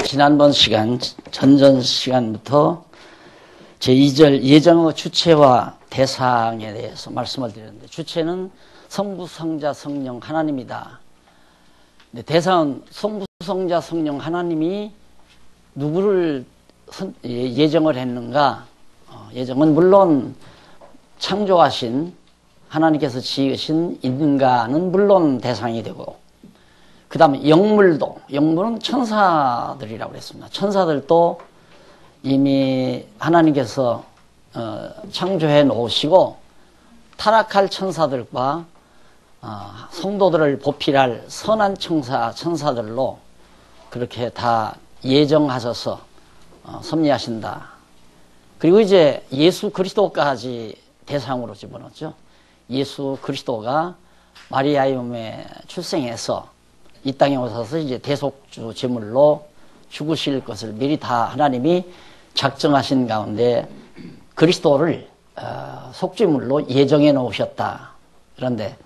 지난번 시간, 전전 시간부터 제2절 예정의 주체와 대상에 대해서 말씀을 드렸는데, 주체는 성부, 성자, 성령 하나님이다. 대상은 성부, 성자, 성령 하나님이 누구를 예정을 했는가? 예정은 물론 창조하신 하나님께서 지으신 인간은 물론 대상이 되고, 그 다음에 영물은 천사들이라고 그랬습니다. 천사들도 이미 하나님께서 창조해 놓으시고, 타락할 천사들과 성도들을 보필할 선한 천사들로 그렇게 다 예정하셔서 섭리하신다. 그리고 이제 예수 그리스도까지 대상으로 집어넣었죠. 예수 그리스도가 마리아의 몸에 출생해서 이 땅에 오셔서 이제 대속주 제물로 죽으실 것을 미리 다 하나님이 작정하신 가운데 그리스도를 속죄물로 예정해 놓으셨다. 그런데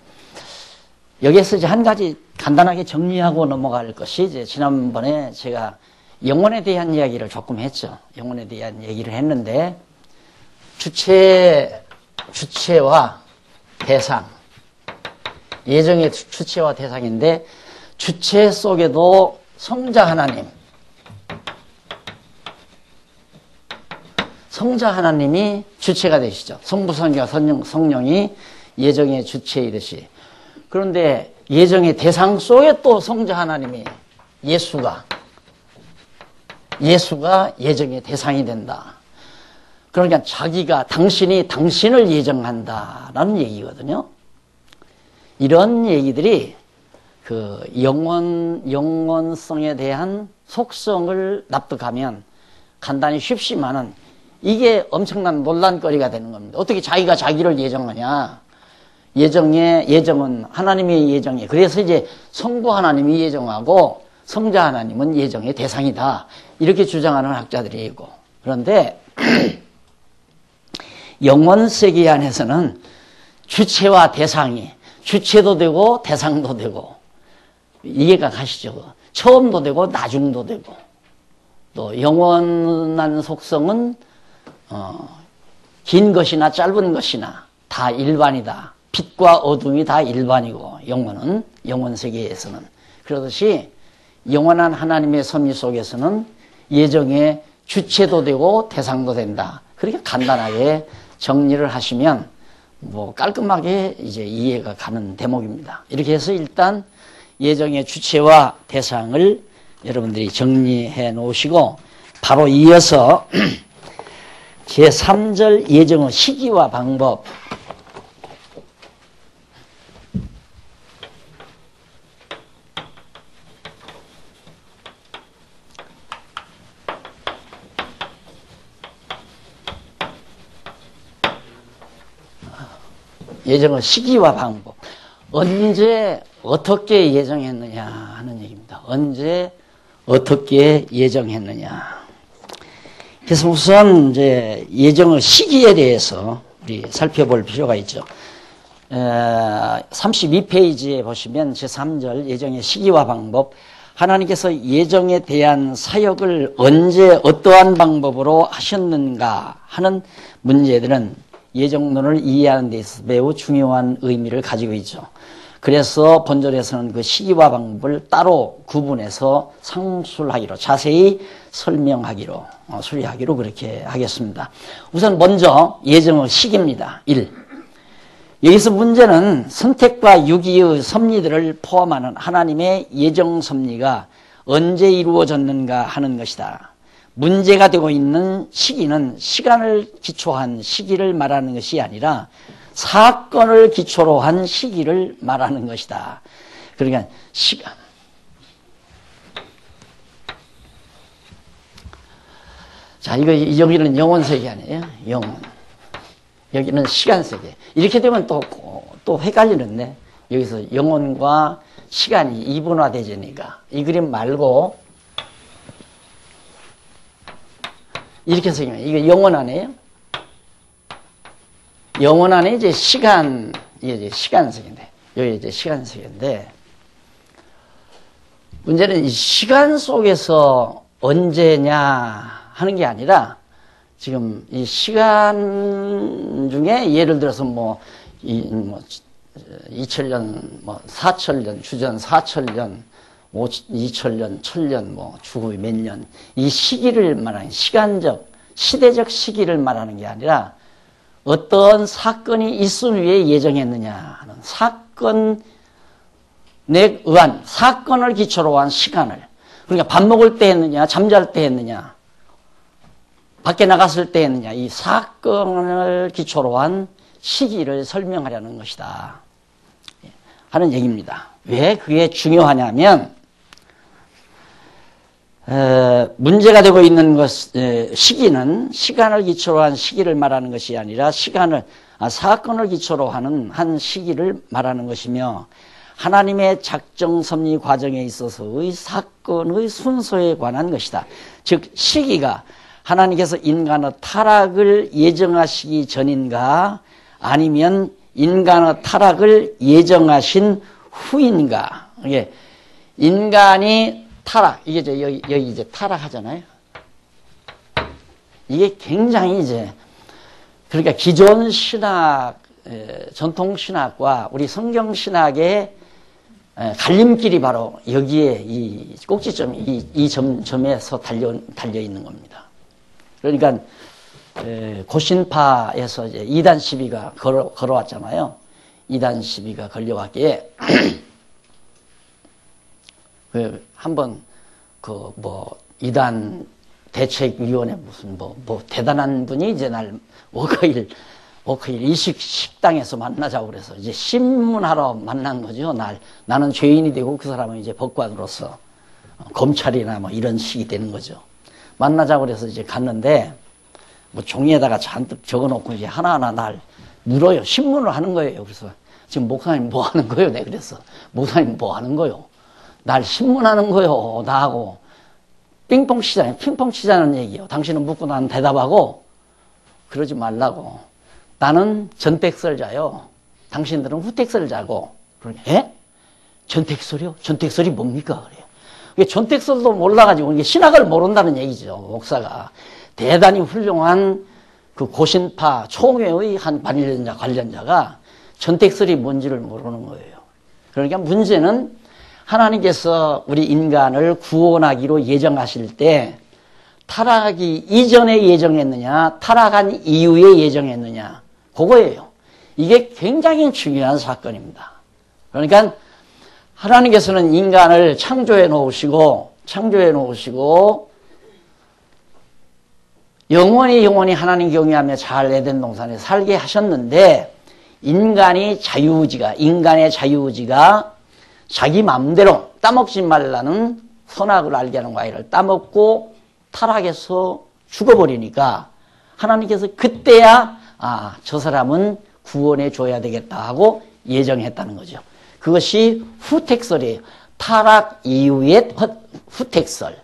여기에서 이제 한 가지 간단하게 정리하고 넘어갈 것이, 이제 지난번에 제가 영혼에 대한 이야기를 조금 했죠. 영혼에 대한 얘기를 했는데, 주체와 대상, 예정의 주체와 대상인데, 주체 속에도 성자 하나님이 주체가 되시죠. 성부, 성자, 성령이 예정의 주체이듯이. 그런데 예정의 대상 속에 또 성자 하나님이 예수가 예정의 대상이 된다. 그러니까 당신이 당신을 예정한다라는 얘기거든요. 이런 얘기들이 그 영원성에 대한 속성을 납득하면 간단히 쉽지만은 이게 엄청난 논란거리가 되는 겁니다. 어떻게 자기가 자기를 예정하냐. 예정은 하나님의 예정이에요. 그래서 이제 성부 하나님이 예정하고 성자 하나님은 예정의 대상이다. 이렇게 주장하는 학자들이 있고. 그런데 영원 세계 안에서는 주체와 대상이 주체도 되고 대상도 되고, 이해가 가시죠? 처음도 되고 나중도 되고, 또 영원한 속성은 긴 것이나 짧은 것이나 다 일반이다. 빛과 어둠이 다 일반이고, 영원 세계에서는 그러듯이 영원한 하나님의 섭리 속에서는 예정의 주체도 되고 대상도 된다. 그렇게 간단하게 정리를 하시면 뭐 깔끔하게 이제 이해가 가는 대목입니다. 이렇게 해서 일단 예정의 주체와 대상을 여러분들이 정리해 놓으시고, 바로 이어서 제3절 예정의 시기와 방법, 예정의 시기와 방법, 언제 어떻게 예정했느냐 하는 얘기입니다. 언제 어떻게 예정했느냐. 그래서 우선 이제 예정의 시기에 대해서 우리 살펴볼 필요가 있죠. 32페이지에 보시면 제3절 예정의 시기와 방법, 하나님께서 예정에 대한 사역을 언제 어떠한 방법으로 하셨는가 하는 문제들은 예정론을 이해하는 데 있어서 매우 중요한 의미를 가지고 있죠. 그래서 본절에서는 그 시기와 방법을 따로 구분해서 상술하기로, 자세히 설명하기로, 수리하기로 그렇게 하겠습니다. 우선 먼저 예정의 시기입니다. 1. 여기서 문제는 선택과 유기의 섭리들을 포함하는 하나님의 예정 섭리가 언제 이루어졌는가 하는 것이다. 문제가 되고 있는 시기는 시간을 기초한 시기를 말하는 것이 아니라 사건을 기초로 한 시기를 말하는 것이다. 그러니까 시간. 자, 여기는 영혼 세계 아니에요? 영혼. 여기는 시간 세계. 이렇게 되면 또 헷갈리는데, 여기서 영혼과 시간이 이분화되지니까 이 그림 말고 이렇게 생겨요. 이게 영혼 안에요. 영혼 안에 이제 이게 이제 시간세계인데, 여기 이제 시간세계인데, 문제는 이 시간 속에서 언제냐 하는 게 아니라 지금 이 시간 중에 예를 들어서 2000년, 4000년, 주전 4000년, 2000년, 1000년, 주후 몇 년, 이 시기를 말하는 시간적, 시대적 시기를 말하는 게 아니라 어떤 사건이 있을 위해 예정했느냐 하는 사건에 의한, 사건을 기초로 한 시간을, 그러니까 밥 먹을 때 했느냐, 잠잘 때 했느냐, 밖에 나갔을 때 했느냐, 이 사건을 기초로 한 시기를 설명하려는 것이다 하는 얘기입니다. 왜 그게 중요하냐면 문제가 되고 있는 시기는 시간을 기초로 한 시기를 말하는 것이 아니라 사건을 기초로 하는 한 시기를 말하는 것이며, 하나님의 작정 섭리 과정에 있어서의 사건의 순서에 관한 것이다. 즉 시기가 하나님께서 인간의 타락을 예정하시기 전인가 아니면 인간의 타락을 예정하신 후인가. 이게 인간이 타락, 이게 여기 이제 타락하잖아요. 이게 굉장히 그러니까 기존 신학, 전통 신학과 우리 성경 신학의 갈림길이 바로 여기에 이 꼭지점이 이 점에서 달려 있는 겁니다. 그러니까 고신파에서 이제 이단 시비가 걸어왔잖아요. 이단 시비가 걸려왔기에 한번 이단 대책위원회 무슨 대단한 분이 이제 날 워커힐 일식식당에서 만나자고 그래서 이제 신문하러 만난 거죠. 나는 죄인이 되고 그 사람은 이제 법관으로서 검찰이나 이런 식이 되는 거죠. 만나자고 그래서 이제 갔는데 종이에다가 잔뜩 적어놓고 이제 하나하나 날 물어요. 신문을 하는 거예요. 그래서 지금 목사님 뭐 하는 거요? 내가 그랬어. 목사님 뭐 하는 거요? 날 신문하는 거요. 나하고 핑퐁 치자는 얘기요. 당신은 묻고 나는 대답하고 그러지 말라고. 나는 전택설자요. 당신들은 후택설자고. 그러니 에? 전택설이요? 전택설이 뭡니까? 그래요. 전택설도 몰라가지고 이게 신학을 모른다는 얘기죠. 목사가 대단히 훌륭한 그 고신파 총회의 한 반일전자 관련자가 전택설이 뭔지를 모르는 거예요. 그러니까 문제는 하나님께서 우리 인간을 구원하기로 예정하실 때 타락하기 이전에 예정했느냐, 타락한 이후에 예정했느냐, 그거예요. 이게 굉장히 중요한 사건입니다. 그러니까 하나님께서는 인간을 창조해 놓으시고 영원히 하나님 경외하며 잘 에덴 동산에 살게 하셨는데, 인간의 자유의지가 자기 마음대로 따먹지 말라는 선악을 알게 하는 과일을 따먹고 타락해서 죽어버리니까 하나님께서 그때야 저 사람은 구원해 줘야 되겠다 하고 예정했다는 거죠. 그것이 후택설이에요. 타락 이후의 후택설.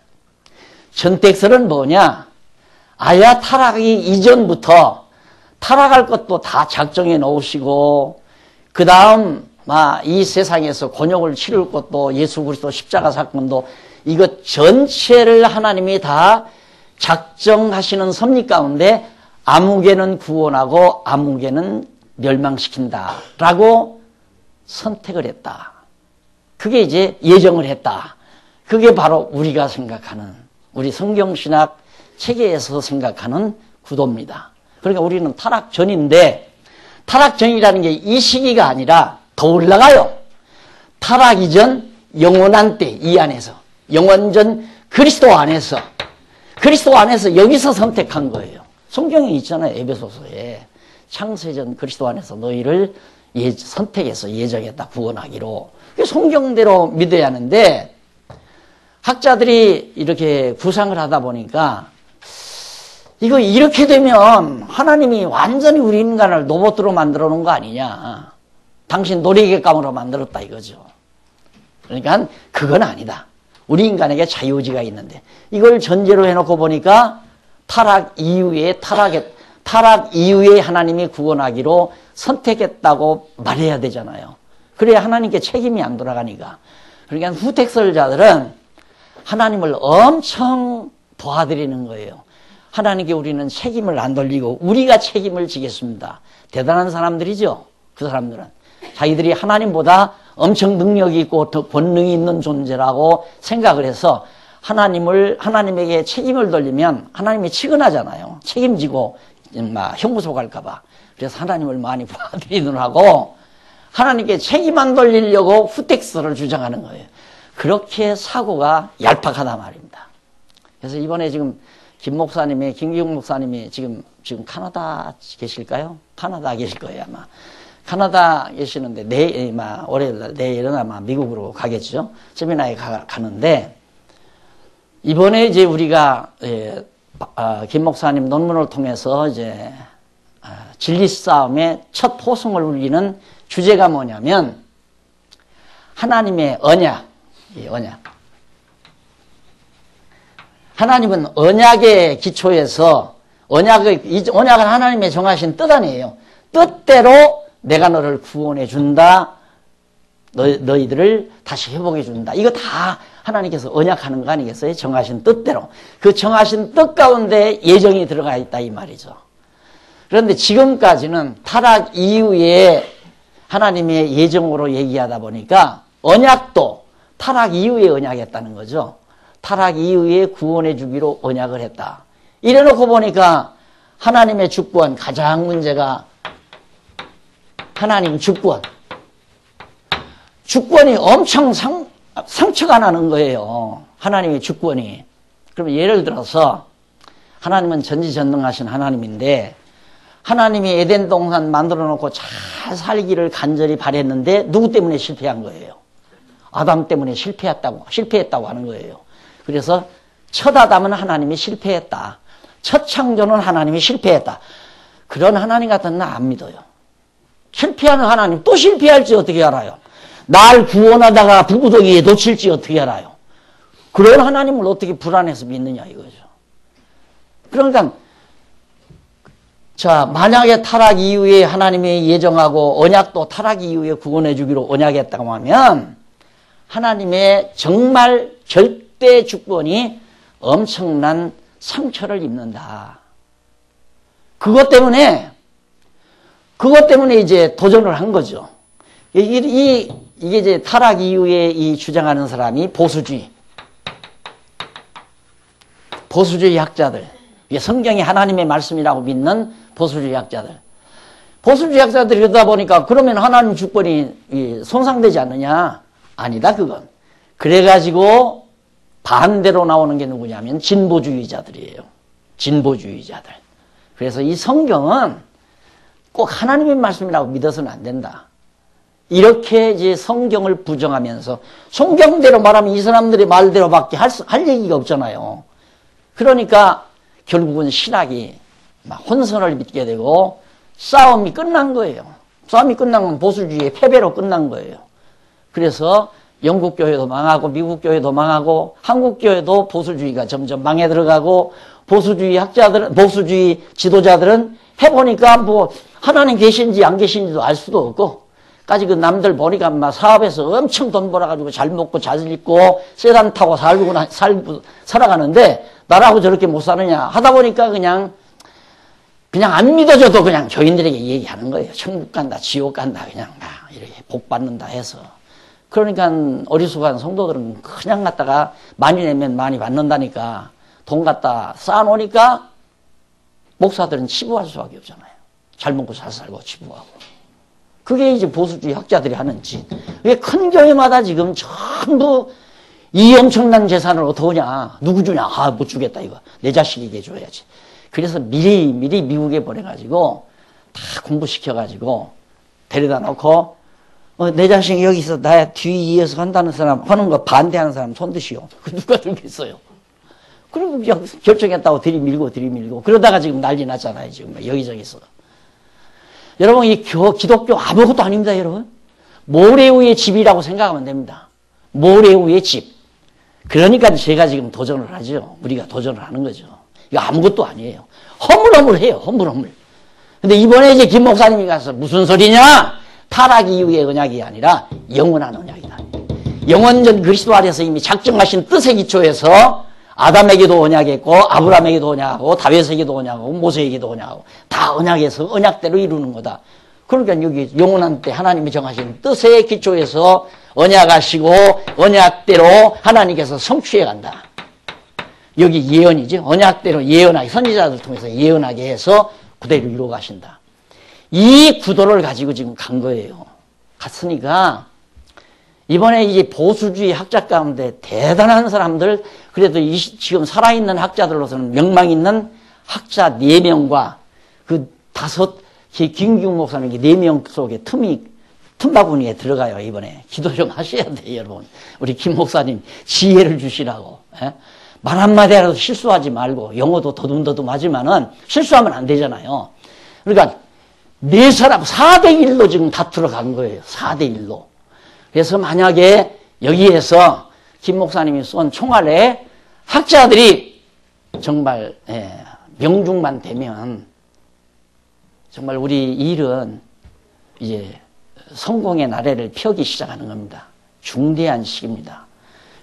전택설은 뭐냐? 아야 타락하기 이전부터 타락할 것도 다 작정해 놓으시고, 그 다음 이 세상에서 곤욕을 치를 것도, 예수 그리스도 십자가 사건도, 이것 전체를 하나님이 다 작정하시는 섭리 가운데 아무개는 구원하고 아무개는 멸망시킨다 라고 선택을 했다. 그게 이제 예정을 했다. 그게 바로 우리가 생각하는, 우리 성경신학 체계에서 생각하는 구도입니다. 그러니까 우리는 타락 전인데, 타락 전이라는 게 이 시기가 아니라 더 올라가요. 타락 이전 영원한 때, 이 안에서, 영원전 그리스도 안에서 여기서 선택한 거예요. 성경에 있잖아요. 에베소서에 창세전 그리스도 안에서 너희를 선택해서 예정했다, 구원하기로. 성경대로 믿어야 하는데, 학자들이 이렇게 구상을 하다 보니까 이거 이렇게 되면 하나님이 완전히 우리 인간을 로봇으로 만들어 놓은 거 아니냐, 당신 놀이객감으로 만들었다 이거죠. 그러니까 그건 아니다. 우리 인간에게 자유의지가 있는데, 이걸 전제로 해놓고 보니까 타락 이후에 하나님이 구원하기로 선택했다고 말해야 되잖아요. 그래야 하나님께 책임이 안 돌아가니까. 그러니까 후택설자들은 하나님을 엄청 도와드리는 거예요. 하나님께 우리는 책임을 안 돌리고 우리가 책임을 지겠습니다. 대단한 사람들이죠. 그 사람들은 자기들이 하나님보다 엄청 능력이 있고 더 권능이 있는 존재라고 생각을 해서 하나님에게 책임을 돌리면 하나님이 치근하잖아요. 책임지고 형무소 갈까봐. 그래서 하나님을 많이 도와드리느라고 하나님께 책임 안 돌리려고 후텍스를 주장하는 거예요. 그렇게 사고가 얄팍하단 말입니다. 그래서 이번에 지금 김기웅 목사님이 지금 카나다 계실까요? 카나다 계실 거예요, 아마. 카나다 계시는데 월요일날 아마 미국으로 가겠죠. 세미나에 가는데 이번에 이제 우리가 김 목사님 논문을 통해서 이제 진리 싸움의 첫 포성을 울리는 주제가 뭐냐면 하나님의 언약, 이 언약. 하나님은 언약의 기초에서 언약은 하나님의 정하신 뜻 아니에요. 뜻대로 내가 너를 구원해 준다. 너희들을 다시 회복해 준다. 이거 다 하나님께서 언약하는 거 아니겠어요? 정하신 뜻대로. 그 정하신 뜻 가운데 예정이 들어가 있다 이 말이죠. 그런데 지금까지는 타락 이후에 하나님의 예정으로 얘기하다 보니까 언약도 타락 이후에 언약했다는 거죠. 타락 이후에 구원해 주기로 언약을 했다. 이래놓고 보니까 하나님의 주권, 가장 문제가 하나님 주권. 주권이 엄청 상처가 나는 거예요. 하나님의 주권이. 그러면 예를 들어서 하나님은 전지전능하신 하나님인데 하나님이 에덴 동산 만들어 놓고 잘 살기를 간절히 바랬는데 누구 때문에 실패한 거예요? 아담 때문에 실패했다고 하는 거예요. 그래서 첫 아담은 하나님이 실패했다. 첫 창조는 하나님이 실패했다. 그런 하나님 같은 나 안 믿어요. 실패하는 하나님 또 실패할지 어떻게 알아요? 날 구원하다가 불구덩이에 놓칠지 어떻게 알아요? 그런 하나님을 어떻게 불안해서 믿느냐 이거죠. 그러니까 자, 만약에 타락 이후에 하나님이 예정하고 언약도 타락 이후에 구원해 주기로 언약했다고 하면 하나님의 정말 절대 주권이 엄청난 상처를 입는다. 그것 때문에 이제 도전을 한 거죠. 이게 이제 타락 이후에 이 주장하는 사람이 보수주의 학자들. 이게 성경이 하나님의 말씀이라고 믿는 보수주의 학자들. 보수주의 학자들이 그러다 보니까 그러면 하나님 주권이 손상되지 않느냐? 아니다, 그건. 그래가지고 반대로 나오는 게 누구냐면 진보주의자들이에요. 진보주의자들. 그래서 이 성경은 꼭 하나님의 말씀이라고 믿어서는 안 된다. 이렇게 이제 성경을 부정하면서 성경대로 말하면 이 사람들의 말대로밖에 할 얘기가 없잖아요. 그러니까 결국은 신학이 막 혼선을 믿게 되고 싸움이 끝난 거예요. 싸움이 끝난 건 보수주의의 패배로 끝난 거예요. 그래서 영국 교회도 망하고 미국 교회도 망하고 한국 교회도 보수주의가 점점 망해 들어가고 보수주의 지도자들은 해보니까 뭐 하나님 계신지 안 계신지도 알 수도 없고 까지 그 남들 보니까 막 사업에서 엄청 돈 벌어가지고 잘 먹고 잘 입고 세단 타고 살아가는데 나라고 저렇게 못 사느냐 하다 보니까 그냥 안 믿어줘도 그냥 교인들에게 얘기하는 거예요. 천국 간다, 지옥 간다, 그냥 이렇게 복 받는다 해서. 그러니까 어리숙한 성도들은 그냥 갖다가 많이 내면 많이 받는다니까 돈 갖다 쌓아놓으니까 목사들은 치부할 수밖에 없잖아요. 잘 먹고 잘 살고 치부하고. 그게 이제 보수주의 학자들이 하는 짓. 왜 큰 교회마다 지금 전부 이 엄청난 재산을 어떡하냐. 누구 주냐. 못 주겠다 이거. 내 자식에게 줘야지. 그래서 미리 미국에 보내가지고 다 공부시켜가지고 데려다 놓고 내 자식이 여기 있어. 나 뒤에 이어서 한다는 사람, 하는 거 반대하는 사람 손드시오. 누가 들겠어요. 그리고 결정했다고 들이밀고. 그러다가 지금 난리 났잖아요. 지금 여기저기서. 여러분, 이 기독교 아무것도 아닙니다, 여러분. 모래 위의 집이라고 생각하면 됩니다. 모래 위의 집. 그러니까 제가 지금 도전을 하죠. 우리가 도전을 하는 거죠. 이거 아무것도 아니에요. 허물허물해요, 허물허물. 근데 이번에 이제 김 목사님이 가서 무슨 소리냐? 타락 이후의 언약이 아니라 영원한 언약이다. 영원전 그리스도 안에서 이미 작정하신 뜻의 기초에서 아담에게도 언약했고 아브라함에게도 언약하고 다윗에게도 언약하고 모세에게도 언약하고 다 언약해서 언약대로 이루는 거다. 그러니까 여기 영원한 때 하나님이 정하신 뜻의 기초에서 언약하시고 언약대로 하나님께서 성취해 간다. 여기 예언이죠. 언약대로 예언하게 선지자들 통해서 예언하게 해서 그대로 이루어 가신다. 이 구도를 가지고 지금 간 거예요. 갔으니까 이번에 이제 보수주의 학자 가운데 대단한 사람들, 그래도 지금 살아있는 학자들로서는 명망 있는 학자 4명과 그 5, 김기웅 목사님 4명 속에 틈바구니에 들어가요. 이번에 기도 좀 하셔야 돼요, 여러분. 우리 김 목사님 지혜를 주시라고. 예? 말 한마디라도 실수하지 말고, 영어도 더듬더듬 하지만은 실수하면 안 되잖아요. 그러니까 4사람 4대1로 지금 다투러 간 거예요. 4대1로. 그래서 만약에 여기에서 김 목사님이 쏜 총알에 학자들이 정말 명중만 되면 정말 우리 일은 이제 성공의 나래를 펴기 시작하는 겁니다. 중대한 시기입니다.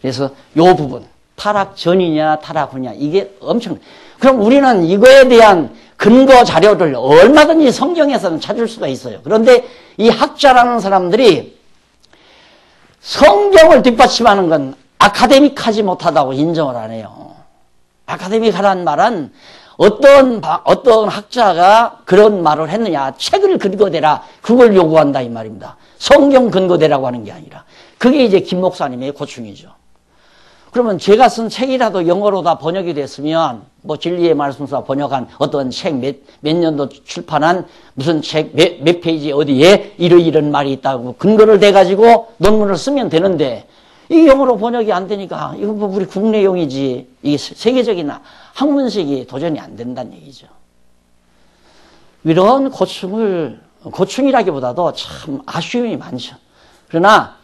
그래서 이 부분, 타락 전이냐 타락 후냐, 이게 엄청. 그럼 우리는 이거에 대한 근거 자료를 얼마든지 성경에서는 찾을 수가 있어요. 그런데 이 학자라는 사람들이 성경을 뒷받침하는 건 아카데믹하지 못하다고 인정을 안 해요. 아카데믹하라는 말은 어떤 학자가 그런 말을 했느냐, 책을 근거대라, 그걸 요구한다 이 말입니다. 성경 근거대라고 하는 게 아니라. 그게 이제 김 목사님의 고충이죠. 그러면 제가 쓴 책이라도 영어로 다 번역이 됐으면, 뭐 진리의 말씀서 번역한 어떤 책 몇 년도 출판한 무슨 책 몇 페이지 어디에 이런 말이 있다고 근거를 대가지고 논문을 쓰면 되는데, 이 영어로 번역이 안 되니까 이거 뭐 우리 국내용이지, 이게 세계적인 학문식이 도전이 안 된다는 얘기죠. 이런 고충이라기보다도 참 아쉬움이 많죠. 그러나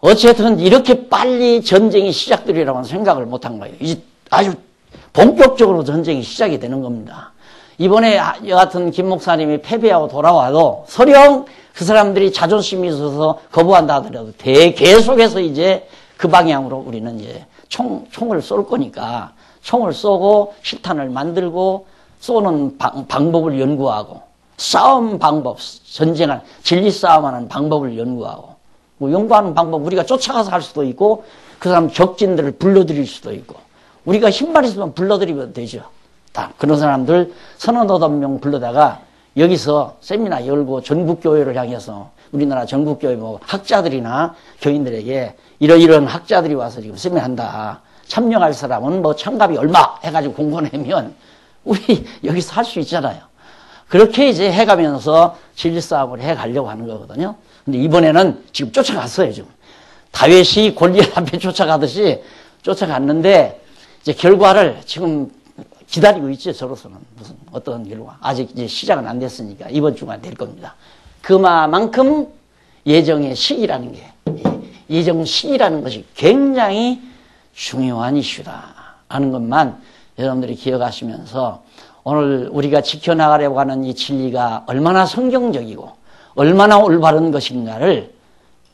어쨌든 이렇게 빨리 전쟁이 시작되리라고는 생각을 못한 거예요. 이제 아주 본격적으로 전쟁이 시작이 되는 겁니다. 이번에 여하튼 김 목사님이 패배하고 돌아와도 설령 그 사람들이 자존심이 있어서 거부한다 하더라도 계속해서 이제 그 방향으로 우리는 이제 총을 쏠 거니까 총을 쏘고 실탄을 만들고 쏘는 방법을 연구하고 싸움 방법, 전쟁을 진리 싸움하는 방법을 연구하고 뭐 연구하는 방법 우리가 쫓아가서 할 수도 있고 그 사람 적진들을 불러들일 수도 있고 우리가 힘만 있으면 불러들이면 되죠. 다 그런 사람들 3,500명 불러다가 여기서 세미나 열고 전국교회를 향해서 우리나라 전국교회 뭐 학자들이나 교인들에게 이러이러한 학자들이 와서 지금 세미나한다. 참여할 사람은 뭐 참가비 얼마 해가지고 공고내면 우리 여기서 할 수 있잖아요. 그렇게 이제 해가면서 진리싸움을 해가려고 하는 거거든요. 근데 이번에는 지금 쫓아갔어요, 지금. 다윗이 골리앗 앞에 쫓아가듯이 쫓아갔는데, 이제 결과를 지금 기다리고 있죠, 저로서는. 무슨, 어떤 결과. 아직 이제 시작은 안 됐으니까, 이번 주가 될 겁니다. 그만큼 예정의 시기라는 게, 예정 시기라는 것이 굉장히 중요한 이슈다 하는 것만 여러분들이 기억하시면서, 오늘 우리가 지켜나가려고 하는 이 진리가 얼마나 성경적이고, 얼마나 올바른 것인가를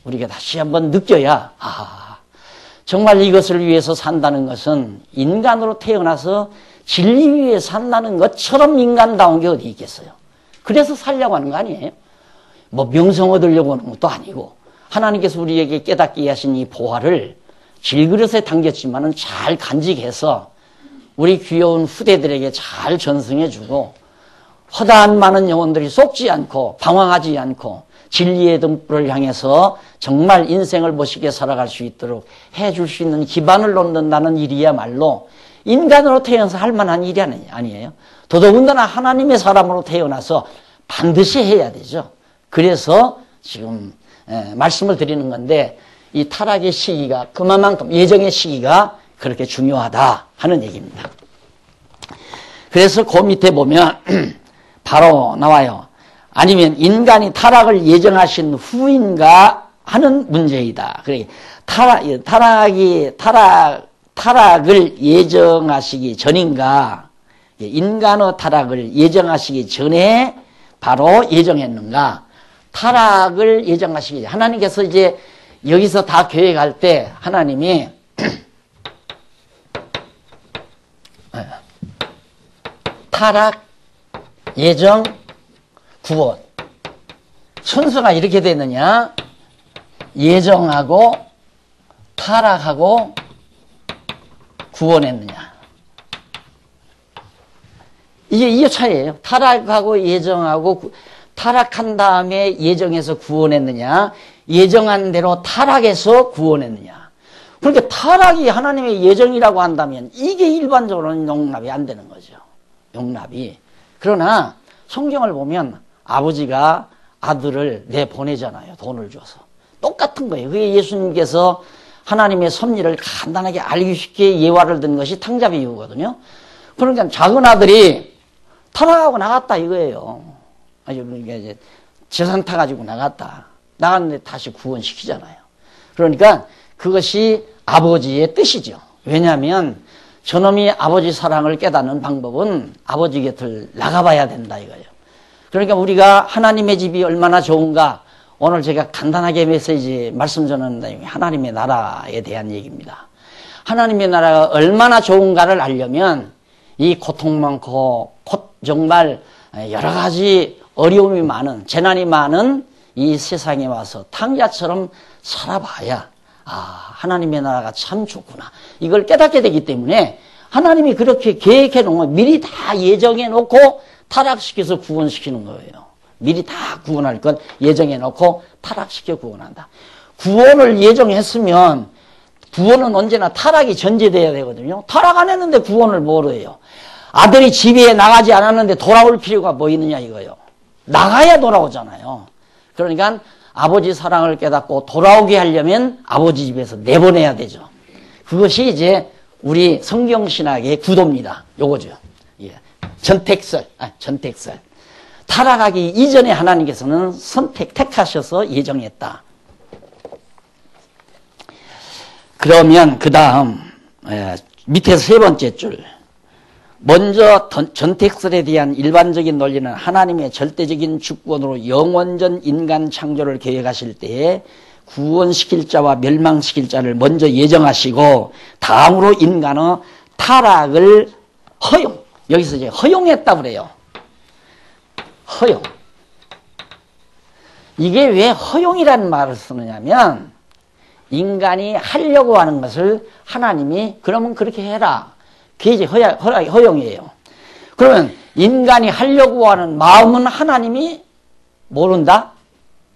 우리가 다시 한번 느껴야, 정말 이것을 위해서 산다는 것은 인간으로 태어나서 진리 위에 산다는 것처럼 인간다운 게 어디 있겠어요. 그래서 살려고 하는 거 아니에요. 뭐 명성 얻으려고 하는 것도 아니고 하나님께서 우리에게 깨닫게 하신 이 보화를 질그릇에 담겼지만은 잘 간직해서 우리 귀여운 후대들에게 잘 전승해주고 허다한 많은 영혼들이 속지 않고 방황하지 않고 진리의 등불을 향해서 정말 인생을 멋있게 살아갈 수 있도록 해줄 수 있는 기반을 놓는다는 일이야말로 인간으로 태어나서 할 만한 일이 아니에요. 더더군다나 하나님의 사람으로 태어나서 반드시 해야 되죠. 그래서 지금 말씀을 드리는 건데 이 타락의 시기가 그만큼 예정의 시기가 그렇게 중요하다 하는 얘기입니다. 그래서 그 밑에 보면 바로 나와요. 아니면 인간이 타락을 예정하신 후인가 하는 문제이다. 그러니까 타락을 예정하시기 전인가, 인간의 타락을 예정하시기 전에 바로 예정했는가, 타락을 예정하시기 전, 하나님께서 이제 여기서 다 계획할 때 하나님이 타락, 예정, 구원. 순서가 이렇게 되느냐? 예정하고 타락하고 구원했느냐? 이게 차이예요. 타락하고 예정하고 타락한 다음에 예정해서 구원했느냐? 예정한 대로 타락해서 구원했느냐? 그러니까 타락이 하나님의 예정이라고 한다면 이게 일반적으로는 용납이 안 되는 거죠. 용납이. 그러나 성경을 보면 아버지가 아들을 내보내잖아요. 돈을 줘서. 똑같은 거예요. 그게 예수님께서 하나님의 섭리를 간단하게 알기 쉽게 예화를 든 것이 탕자비 이유거든요. 그러니까 작은 아들이 타락하고 나갔다 이거예요. 그러니까 이제 재산 타가지고 나갔는데 다시 구원시키잖아요. 그러니까 그것이 아버지의 뜻이죠. 왜냐하면 저놈이 아버지 사랑을 깨닫는 방법은 아버지 곁을 나가봐야 된다 이거예요. 그러니까 우리가 하나님의 집이 얼마나 좋은가, 오늘 제가 간단하게 메시지 말씀 전하는 내용이 하나님의 나라에 대한 얘기입니다. 하나님의 나라가 얼마나 좋은가를 알려면 이 고통 많고 정말 여러 가지 어려움이 많은, 재난이 많은 이 세상에 와서 탕자처럼 살아봐야 하나님의 나라가 참 좋구나, 이걸 깨닫게 되기 때문에 하나님이 그렇게 계획해 놓은 거 미리 다 예정해 놓고 타락시켜서 구원시키는 거예요. 미리 다 구원할 건 예정해 놓고 타락시켜 구원한다. 구원을 예정했으면 구원은 언제나 타락이 전제돼야 되거든요. 타락 안 했는데 구원을 뭐로 해요? 아들이 집에 나가지 않았는데 돌아올 필요가 뭐 있느냐 이거예요. 나가야 돌아오잖아요. 그러니까 아버지 사랑을 깨닫고 돌아오게 하려면 아버지 집에서 내보내야 되죠. 그것이 이제 우리 성경신학의 구도입니다. 요거죠. 예. 전택설. 타락하기 이전에 하나님께서는 택하셔서 예정했다. 그러면 그 다음 밑에서 세 번째 줄. 먼저 전택설에 대한 일반적인 논리는 하나님의 절대적인 주권으로 영원전 인간 창조를 계획하실 때에 구원시킬 자와 멸망시킬 자를 먼저 예정하시고 다음으로 인간의 타락을 여기서 이제 허용했다고 그래요. 허용. 이게 왜 허용이라는 말을 쓰느냐면 인간이 하려고 하는 것을 하나님이 그러면 그렇게 해라. 그게 이제 허용이에요. 그러면 인간이 하려고 하는 마음은 하나님이 모른다?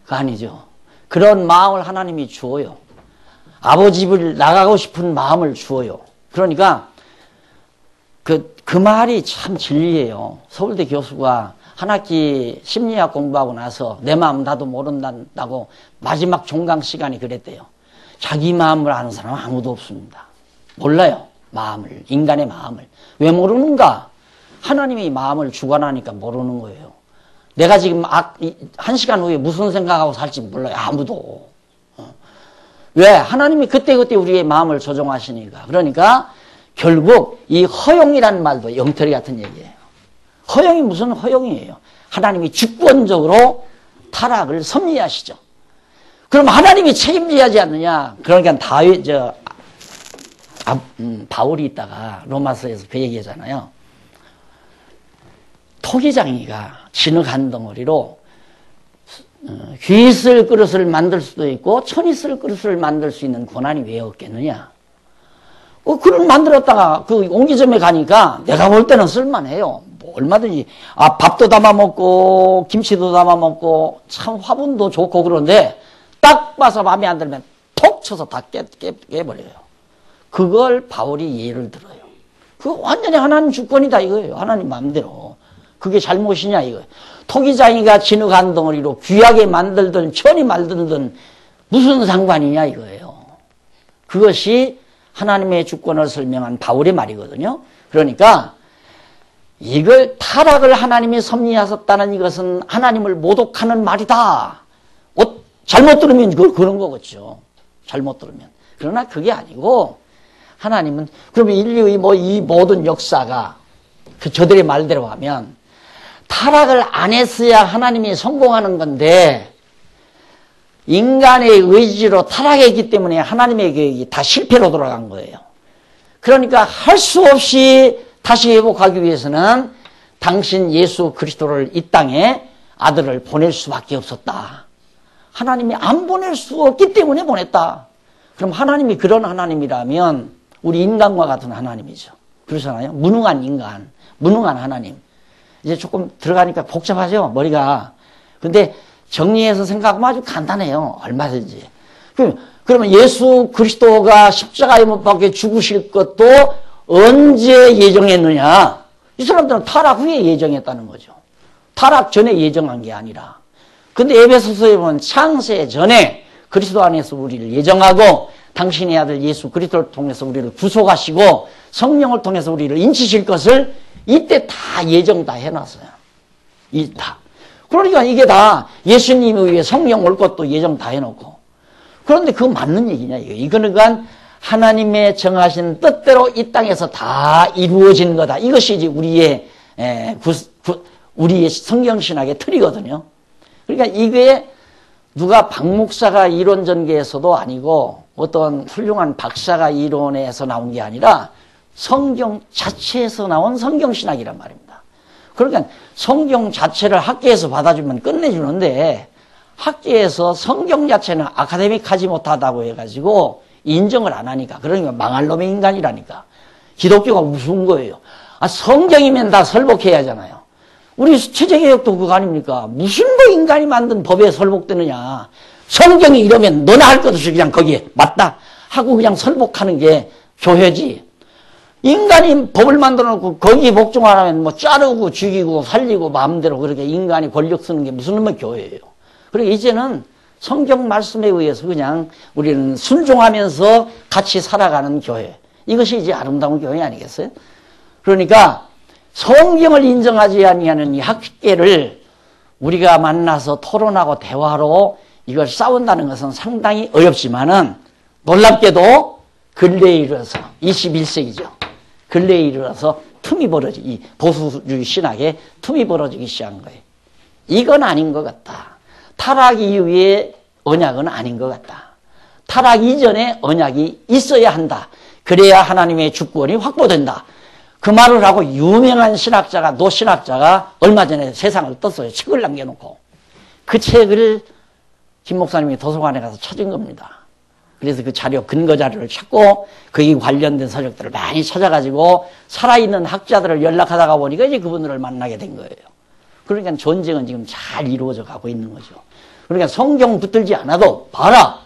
그거 아니죠. 그런 마음을 하나님이 주어요. 아버지 집을 나가고 싶은 마음을 주어요. 그러니까 그 말이 참 진리예요. 서울대 교수가 한 학기 심리학 공부하고 나서 내 마음 나도 모른다고 마지막 종강 시간이 그랬대요. 자기 마음을 아는 사람은 아무도 없습니다. 몰라요. 마음을, 인간의 마음을. 왜 모르는가? 하나님이 마음을 주관하니까 모르는 거예요. 내가 지금 한 시간 후에 무슨 생각하고 살지 몰라요. 아무도. 왜? 하나님이 그때그때 우리의 마음을 조종하시니까. 그러니까 결국 이 허용이라는 말도 영털이 같은 얘기예요. 허용이 무슨 허용이에요? 하나님이 주권적으로 타락을 섭리하시죠. 그럼 하나님이 책임져야 하지 않느냐? 그러니까 바울이 있다가 로마서에서 그 얘기하잖아요. 토기장이가 진흙 한 덩어리로 귀 쓸 그릇을 만들 수도 있고 천이 쓸 그릇을 만들 수 있는 권한이 왜 없겠느냐? 그릇 만들었다가 그 옹기점에 가니까 내가 볼 때는 쓸만해요. 뭐 얼마든지 밥도 담아 먹고 김치도 담아 먹고 참 화분도 좋고 그런데 딱 봐서 마음에 안 들면 톡 쳐서 다 깨버려요. 그걸 바울이 예를 들어요. 그거 완전히 하나님 주권이다 이거예요. 하나님 마음대로. 그게 잘못이냐 이거예요. 토기장이가 진흙 한 덩어리로 귀하게 만들든 천이 만들든 무슨 상관이냐 이거예요. 그것이 하나님의 주권을 설명한 바울의 말이거든요. 그러니까 이걸 타락을 하나님이 섭리하셨다는 이것은 하나님을 모독하는 말이다. 잘못 들으면 그런 거겠죠. 잘못 들으면. 그러나 그게 아니고 하나님은 그러면 인류의 이 모든 역사가 저들의 말대로 하면 타락을 안 했어야 하나님이 성공하는 건데 인간의 의지로 타락했기 때문에 하나님의 계획이 다 실패로 돌아간 거예요. 그러니까 할 수 없이 다시 회복하기 위해서는 당신 예수 그리스도를 이 땅에 아들을 보낼 수밖에 없었다. 하나님이 안 보낼 수 없기 때문에 보냈다. 그럼 하나님이 그런 하나님이라면 우리 인간과 같은 하나님이죠. 그러잖아요. 무능한 인간, 무능한 하나님. 이제 조금 들어가니까 복잡하죠, 머리가. 근데 정리해서 생각하면 아주 간단해요. 얼마든지. 그러면 예수 그리스도가 십자가에 못 박혀 죽으실 것도 언제 예정했느냐? 이 사람들은 타락 후에 예정했다는 거죠. 타락 전에 예정한 게 아니라. 근데 에베소서에 보면 창세 전에 그리스도 안에서 우리를 예정하고 당신의 아들 예수 그리스도를 통해서 우리를 구속하시고 성령을 통해서 우리를 인치실 것을 이때 다 예정 다 해놨어요. 다. 그러니까 이게 다 예수님 위해 성령 올 것도 예정 다 해놓고. 그런데 그거 맞는 얘기냐, 이거. 이거는 하나님의 정하신 뜻대로 이 땅에서 다 이루어진 거다. 이것이 이제 우리의 성경신학의 틀이거든요. 그러니까 이게 누가 박 목사가 이론 전개에서도 아니고 어떤 훌륭한 박사가 이론에서 나온 게 아니라 성경 자체에서 나온 성경신학이란 말입니다. 그러니까 성경 자체를 학계에서 받아주면 끝내주는데 학계에서 성경 자체는 아카데믹하지 못하다고 해가지고 인정을 안 하니까, 그러니까 망할 놈의 인간이라니까. 기독교가 우스운 거예요. 성경이면 다 설복해야 하잖아요. 우리 체제개혁도 그거 아닙니까? 무슨 인간이 만든 법에 설복되느냐. 성경이 이러면 너나 할 것 없이 그냥 거기에 맞다 하고 그냥 설복하는 게 교회지. 인간이 법을 만들어 놓고 거기에 복종 안 하면 뭐 자르고 죽이고 살리고 마음대로 그렇게 인간이 권력 쓰는 게 무슨 놈의 교회예요. 그러니까 이제는 성경 말씀에 의해서 그냥 우리는 순종하면서 같이 살아가는 교회. 이것이 이제 아름다운 교회 아니겠어요? 그러니까 성경을 인정하지 아니하는 이 학계를 우리가 만나서 토론하고 대화로 이걸 싸운다는 것은 상당히 어렵지만은 놀랍게도 근래에 이르러서 21세기죠. 근래에 이르러서 이 보수주의 신학에 틈이 벌어지기 시작한 거예요. 이건 아닌 것 같다. 타락 이후의 언약은 아닌 것 같다. 타락 이전에 언약이 있어야 한다. 그래야 하나님의 주권이 확보된다. 그 말을 하고 유명한 신학자가, 노신학자가 얼마 전에 세상을 떴어요. 책을 남겨놓고. 그 책을 김 목사님이 도서관에 가서 찾은 겁니다. 그래서 그 자료, 근거 자료를 찾고 거기 관련된 서적들을 많이 찾아가지고 살아있는 학자들을 연락하다가 보니까 이제 그분들을 만나게 된 거예요. 그러니까 전쟁은 지금 잘 이루어져 가고 있는 거죠. 그러니까 성경 붙들지 않아도 봐라.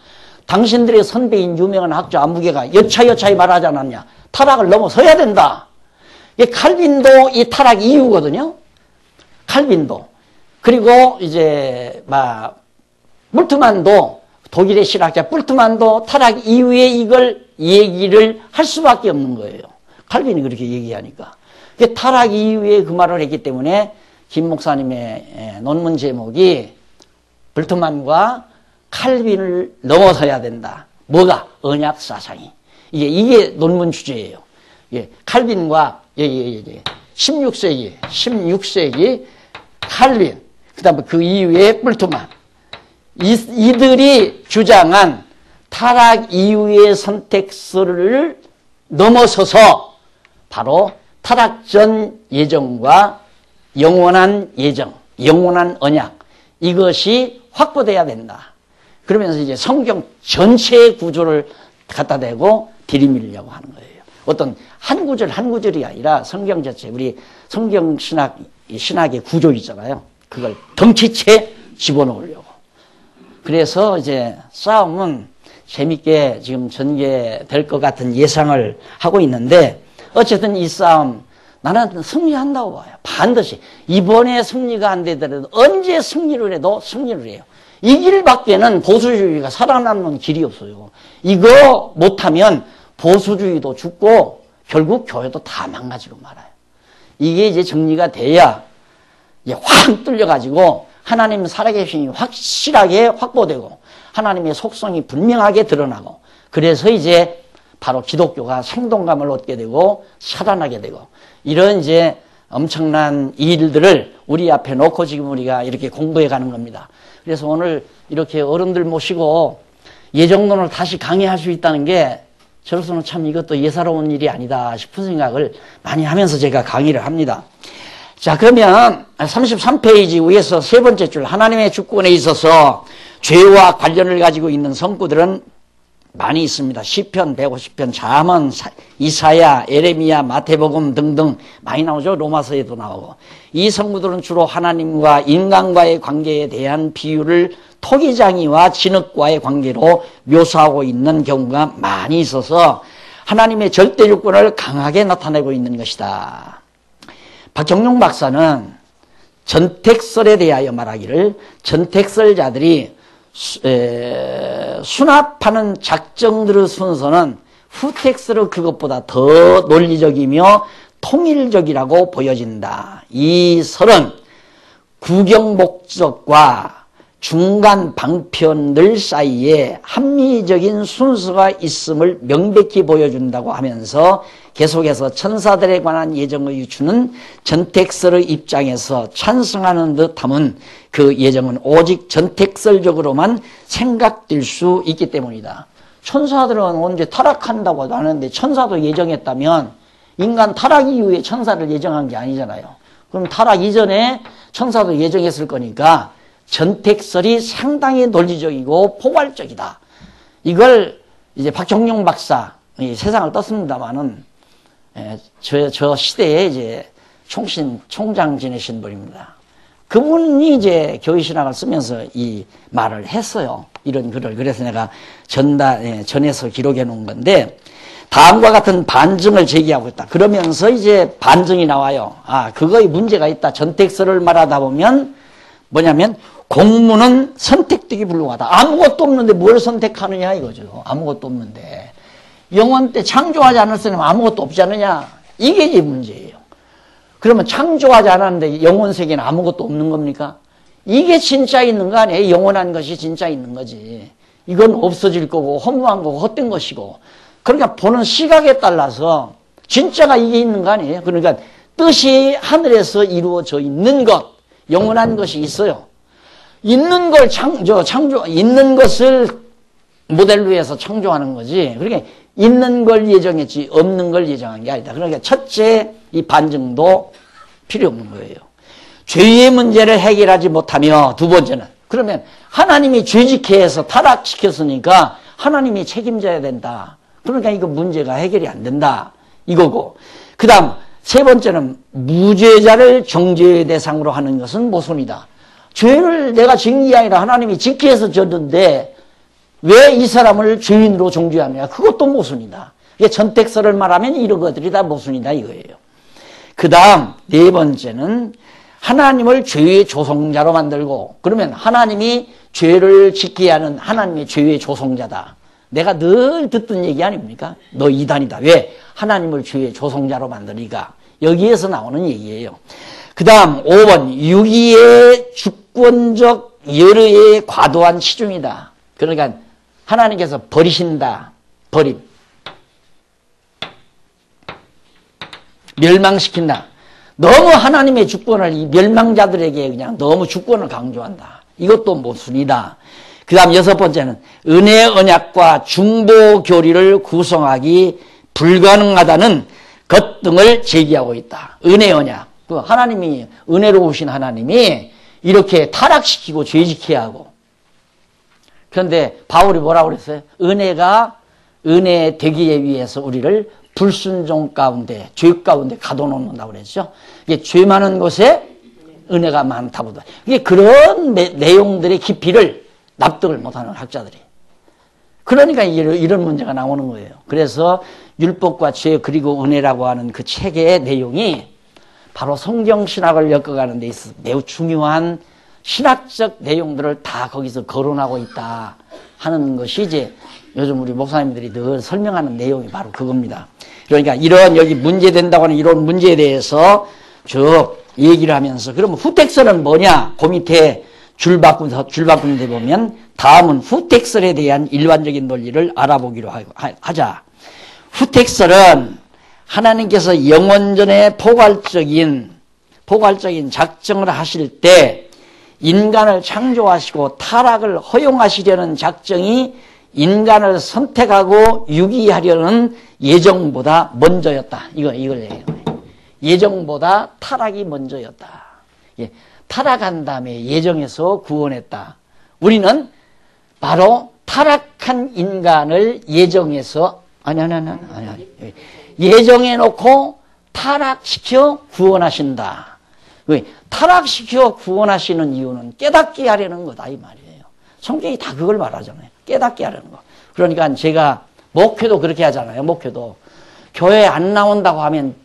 당신들의 선배인 유명한 학자 안무개가 여차여차히 말하지 않았냐. 타락을 넘어서야 된다. 칼빈도 이 타락 이후거든요. 칼빈도. 그리고 이제 불트만도, 독일의 신학자 불트만도 타락 이후에 이걸 얘기를 할 수밖에 없는 거예요. 칼빈이 그렇게 얘기하니까. 타락 이후에 그 말을 했기 때문에 김 목사님의 논문 제목이 불트만과 칼빈을 넘어서야 된다. 뭐가? 언약 사상이. 이게 논문 주제예요. 칼빈과 16세기 칼빈, 그 다음에 그 이후에 불트만. 이들이 주장한 타락 이후의 선택서를 넘어서서 바로 타락 전 예정과 영원한 예정, 영원한 언약, 이것이 확보돼야 된다. 그러면서 이제 성경 전체의 구조를 갖다 대고 들이밀려고 하는 거예요. 어떤 한 구절 한 구절이 아니라 성경 자체, 우리 성경 신학의 구조 있잖아요. 그걸 덩치채 집어넣으려고. 그래서 이제 싸움은 재밌게 지금 전개될 것 같은 예상을 하고 있는데, 어쨌든 이 싸움 나는 승리한다고 봐요. 반드시. 이번에 승리가 안 되더라도 언제 승리를 해도 승리를 해요. 이 길밖에는 보수주의가 살아남는 길이 없어요. 이거 못하면 보수주의도 죽고 결국 교회도 다 망가지고 말아요. 이게 이제 정리가 돼야 확 뚫려가지고 하나님 살아계심이 확실하게 확보되고 하나님의 속성이 분명하게 드러나고, 그래서 이제 바로 기독교가 생동감을 얻게 되고 살아나게 되고, 이런 이제 엄청난 일들을 우리 앞에 놓고 지금 우리가 이렇게 공부해 가는 겁니다. 그래서 오늘 이렇게 어른들 모시고 예정론을 다시 강의할 수 있다는 게 저로서는 참 이것도 예사로운 일이 아니다 싶은 생각을 많이 하면서 제가 강의를 합니다. 자, 그러면 33페이지 위에서 세 번째 줄, 하나님의 주권에 있어서 죄와 관련을 가지고 있는 성구들은 많이 있습니다. 시편, 150편, 잠언, 이사야, 에레미야, 마태복음 등등 많이 나오죠. 로마서에도 나오고. 이 성구들은 주로 하나님과 인간과의 관계에 대한 비유를 토기장이와 진흙과의 관계로 묘사하고 있는 경우가 많이 있어서 하나님의 절대 주권을 강하게 나타내고 있는 것이다. 박정용 박사는 전택설에 대하여 말하기를, 전택설자들이 수납하는 작정들의 순서는 후택설의 그것보다 더 논리적이며 통일적이라고 보여진다. 이 설은 구경 목적과 중간 방편들 사이에 합리적인 순서가 있음을 명백히 보여준다고 하면서 계속해서 천사들에 관한 예정의 유추는 전택설의 입장에서 찬성하는 듯함은 그 예정은 오직 전택설적으로만 생각될 수 있기 때문이다. 천사들은 언제 타락한다고 하는데 천사도 예정했다면 인간 타락 이후에 천사를 예정한 게 아니잖아요. 그럼 타락 이전에 천사도 예정했을 거니까 전택설이 상당히 논리적이고 포괄적이다. 이걸 이제 박정용 박사, 세상을 떴습니다만은 저 시대에 이제 총장 지내신 분입니다. 그분이 이제 교회신학을 쓰면서 이 말을 했어요. 이런 글을. 그래서 내가 전해서 기록해 놓은 건데, 다음과 같은 반증을 제기하고 있다. 그러면서 이제 반증이 나와요. 아, 그거에 문제가 있다. 전택설을 말하다 보면 뭐냐면, 공문은 선택되기 불능하다. 아무것도 없는데 뭘 선택하느냐 이거죠. 아무것도 없는데. 영원 때 창조하지 않았으면 아무것도 없지 않느냐. 이게 이제 문제예요. 그러면 창조하지 않았는데 영원 세계는 아무것도 없는 겁니까? 이게 진짜 있는 거 아니에요? 영원한 것이 진짜 있는 거지. 이건 없어질 거고 허무한 거고 헛된 것이고. 그러니까 보는 시각에 따라서 진짜가 이게 있는 거 아니에요? 그러니까 뜻이 하늘에서 이루어져 있는 것, 영원한 것이 있어요. 있는 걸 있는 것을 모델로 해서 창조하는 거지. 그러니까 있는 걸 예정했지 없는 걸 예정한 게 아니다. 그러니까 첫째 이 반증도 필요 없는 거예요. 죄의 문제를 해결하지 못하며 두 번째는 그러면 하나님이 죄짓게 해서 타락시켰으니까 하나님이 책임져야 된다. 그러니까 이거 문제가 해결이 안 된다. 이거고. 그 다음 세 번째는 무죄자를 정죄의 대상으로 하는 것은 모순이다. 죄를 내가 지은 게 아니라 하나님이 짓게 해서 졌는데 왜 이 사람을 죄인으로 정죄하느냐. 그것도 모순이다. 이게 전택설을 말하면 이런 것들이 다 모순이다 이거예요. 그 다음 네 번째는 하나님을 죄의 조성자로 만들고 그러면 하나님이 죄를 짓게 하는 하나님의 죄의 조성자다. 내가 늘 듣던 얘기 아닙니까? 너 이단이다. 왜? 하나님을 죄의 조성자로 만드니까. 여기에서 나오는 얘기예요. 그 다음 5번 유기의 주권적 열의의 과도한 치중이다. 그러니까 하나님께서 버리신다. 버림. 멸망시킨다. 너무 하나님의 주권을 이 멸망자들에게 그냥 너무 주권을 강조한다. 이것도 모순이다. 그 다음 여섯 번째는 은혜 언약과 중보 교리를 구성하기 불가능하다는 것 등을 제기하고 있다. 은혜 언약. 그 하나님이 은혜로우신 하나님이 이렇게 타락시키고 죄짓게 하고 그런데 바울이 뭐라고 그랬어요? 은혜가 은혜 되기에 위해서 우리를 불순종 가운데 죄 가운데 가둬놓는다고 그랬죠. 이게 죄 많은 곳에 은혜가 많다보다 이게 그런 내용들의 깊이를 납득을 못하는 학자들이 그러니까 이런 문제가 나오는 거예요. 그래서 율법과 죄 그리고 은혜라고 하는 그 책의 내용이 바로 성경신학을 엮어가는 데 있어서 매우 중요한 신학적 내용들을 다 거기서 거론하고 있다 하는 것이 이제 요즘 우리 목사님들이 늘 설명하는 내용이 바로 그겁니다. 그러니까 이런 여기 문제된다고 하는 이런 문제에 대해서 쭉 얘기를 하면서 그러면 후택설은 뭐냐? 그 밑에 줄 바꾸는 데 보면 다음은 후택설에 대한 일반적인 논리를 알아보기로 하자. 후택설은 하나님께서 영원전에 포괄적인 포괄적인 작정을 하실 때 인간을 창조하시고 타락을 허용하시려는 작정이 인간을 선택하고 유기하려는 예정보다 먼저였다. 이걸 얘기해요. 예정보다 타락이 먼저였다. 예, 타락한 다음에 예정에서 구원했다. 우리는 바로 타락한 인간을 예정에서 아니 예정해 놓고 타락시켜 구원하신다. 타락시켜 구원하시는 이유는 깨닫게 하려는 거다 이 말이에요. 성경이 다 그걸 말하잖아요. 깨닫게 하려는 거. 그러니까 제가 목회도 그렇게 하잖아요. 목회도 교회 안 나온다고 하면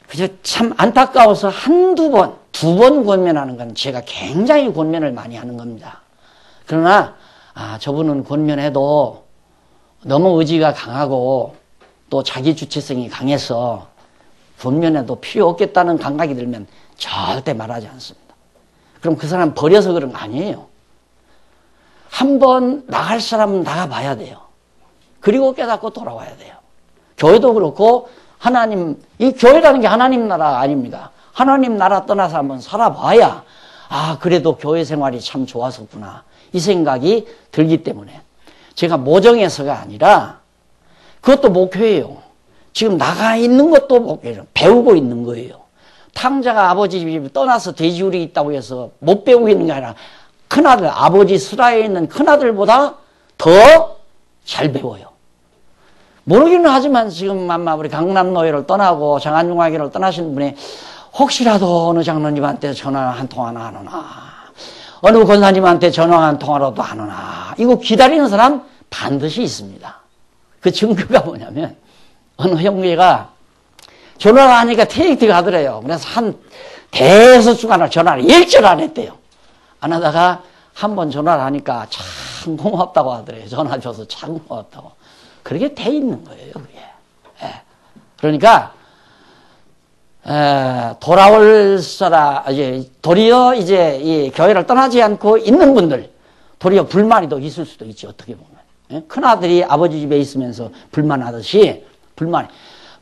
그저 참 안타까워서 한두 번, 두 번 권면하는 건 제가 굉장히 권면을 많이 하는 겁니다. 그러나 저분은 권면해도 너무 의지가 강하고 또 자기 주체성이 강해서 권면해도 필요 없겠다는 감각이 들면 절대 말하지 않습니다. 그럼 그 사람 버려서 그런 거 아니에요. 한번 나갈 사람은 나가봐야 돼요. 그리고 깨닫고 돌아와야 돼요. 교회도 그렇고 하나님, 이 교회라는 게 하나님 나라 아닙니다. 하나님 나라 떠나서 한번 살아봐야 그래도 교회 생활이 참 좋았었구나 이 생각이 들기 때문에 제가 모정해서가 아니라 그것도 목회예요. 지금 나가 있는 것도 목회예요. 배우고 있는 거예요. 탕자가 아버지 집 떠나서 돼지우리 있다고 해서 못 배우고 있는 게 아니라 큰아들, 아버지 슬하에 있는 큰아들보다 더 잘 배워요. 모르기는 하지만 지금 아마 우리 강남노예를 떠나고 장안중학교를 떠나신 분이 혹시라도 어느 장로님한테 전화 한 통 하나 하느나 어느 권사님한테 전화 한 통화라도 하느나 이거 기다리는 사람 반드시 있습니다. 그 증거가 뭐냐면 어느 형제가 전화를 하니까 테이크가 하더래요. 그래서 한 대여섯 주간을 전화를 일절 안 했대요. 안 하다가 한 번 전화를 하니까 참 고맙다고 하더래요. 전화 줘서 참 고맙다고. 그렇게 돼 있는 거예요, 그게. 예. 그러니까, 돌아올 도리어 이제 이 교회를 떠나지 않고 있는 분들, 도리어 불만이 더 있을 수도 있지, 어떻게 보면. 예? 큰아들이 아버지 집에 있으면서 불만하듯이,